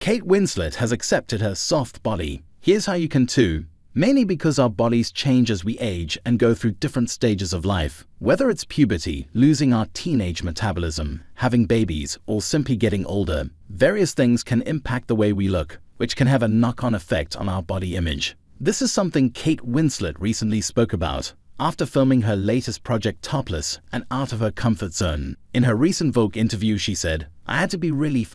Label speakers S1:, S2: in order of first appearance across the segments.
S1: Kate Winslet has accepted her soft body. Here's how you can too. Mainly because our bodies change as we age and go through different stages of life. Whether it's puberty, losing our teenage metabolism, having babies, or simply getting older, various things can impact the way we look, which can have a knock-on effect on our body image. This is something Kate Winslet recently spoke about after filming her latest project topless and out of her comfort zone. In her recent Vogue interview, she said, "I had to be really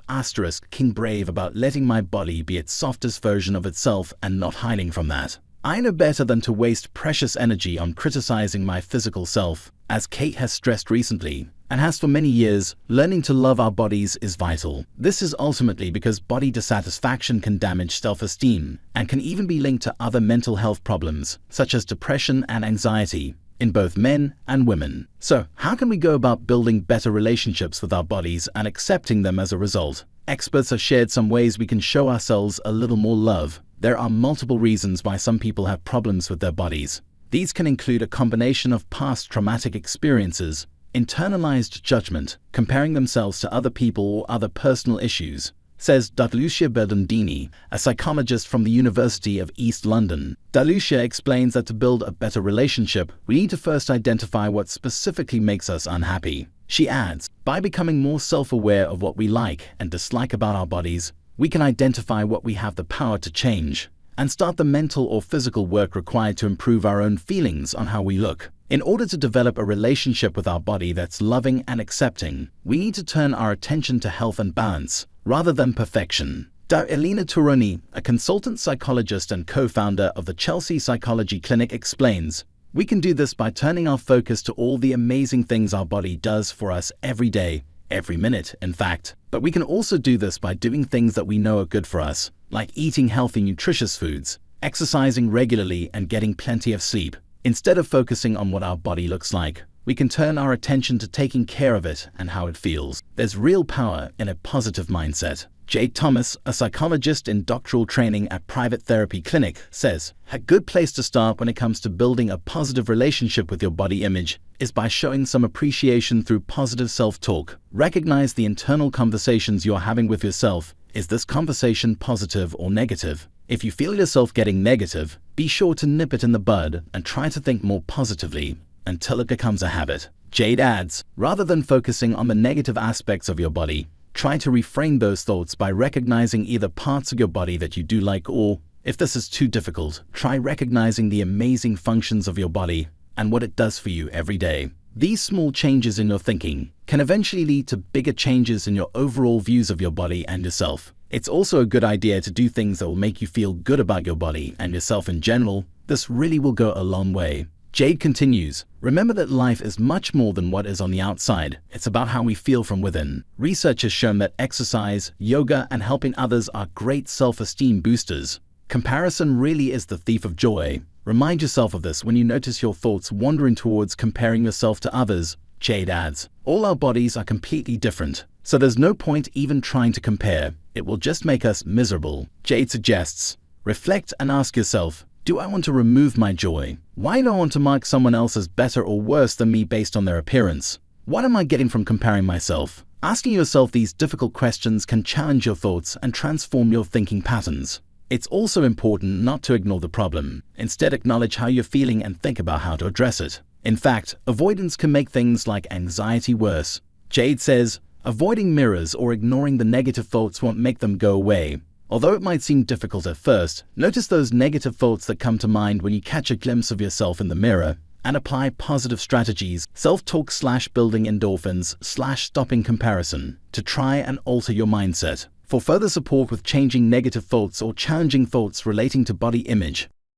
S1: king brave about letting my body be its softest version of itself and not hiding from that. I know better than to waste precious energy on criticizing my physical self." As Kate has stressed recently, and has for many years, learning to love our bodies is vital. This is ultimately because body dissatisfaction can damage self-esteem and can even be linked to other mental health problems, such as depression and anxiety, in both men and women. So, how can we go about building better relationships with our bodies and accepting them as a result? Experts have shared some ways we can show ourselves a little more love. There are multiple reasons why some people have problems with their bodies. These can include a combination of past traumatic experiences, internalized judgment, comparing themselves to other people, or other personal issues, says Lucia Berdondini, a psychologist from the University of East London. Lucia explains that to build a better relationship, we need to first identify what specifically makes us unhappy. She adds, by becoming more self-aware of what we like and dislike about our bodies, we can identify what we have the power to change and start the mental or physical work required to improve our own feelings on how we look. In order to develop a relationship with our body that's loving and accepting, we need to turn our attention to health and balance, rather than perfection. Elena Turoni, a consultant psychologist and co-founder of the Chelsea Psychology Clinic, explains, "We can do this by turning our focus to all the amazing things our body does for us every day, every minute, in fact. But we can also do this by doing things that we know are good for us, like eating healthy, nutritious foods, exercising regularly, and getting plenty of sleep. Instead of focusing on what our body looks like, we can turn our attention to taking care of it and how it feels. There's real power in a positive mindset." Jade Thomas, a psychologist in doctoral training at Private Therapy Clinic, says, "A good place to start when it comes to building a positive relationship with your body image is by showing some appreciation through positive self-talk. Recognize the internal conversations you're having with yourself. Is this conversation positive or negative? If you feel yourself getting negative, be sure to nip it in the bud and try to think more positively until it becomes a habit." Jade adds, rather than focusing on the negative aspects of your body, try to reframe those thoughts by recognizing either parts of your body that you do like, or, if this is too difficult, try recognizing the amazing functions of your body and what it does for you every day. These small changes in your thinking can eventually lead to bigger changes in your overall views of your body and yourself. It's also a good idea to do things that will make you feel good about your body and yourself in general. This really will go a long way. Jade continues, "Remember that life is much more than what is on the outside. It's about how we feel from within. Research has shown that exercise, yoga, and helping others are great self-esteem boosters. Comparison really is the thief of joy. Remind yourself of this when you notice your thoughts wandering towards comparing yourself to others." Jade adds, "All our bodies are completely different, so there's no point even trying to compare. It will just make us miserable." Jade suggests, reflect and ask yourself, do I want to remove my joy? Why do I want to mark someone else as better or worse than me based on their appearance? What am I getting from comparing myself? Asking yourself these difficult questions can challenge your thoughts and transform your thinking patterns. It's also important not to ignore the problem. Instead, acknowledge how you're feeling and think about how to address it. In fact, avoidance can make things like anxiety worse. Jade says, avoiding mirrors or ignoring the negative thoughts won't make them go away. Although it might seem difficult at first, notice those negative thoughts that come to mind when you catch a glimpse of yourself in the mirror and apply positive strategies, self-talk / building endorphins / stopping comparison, to try and alter your mindset. For further support with changing negative thoughts or challenging thoughts relating to body image,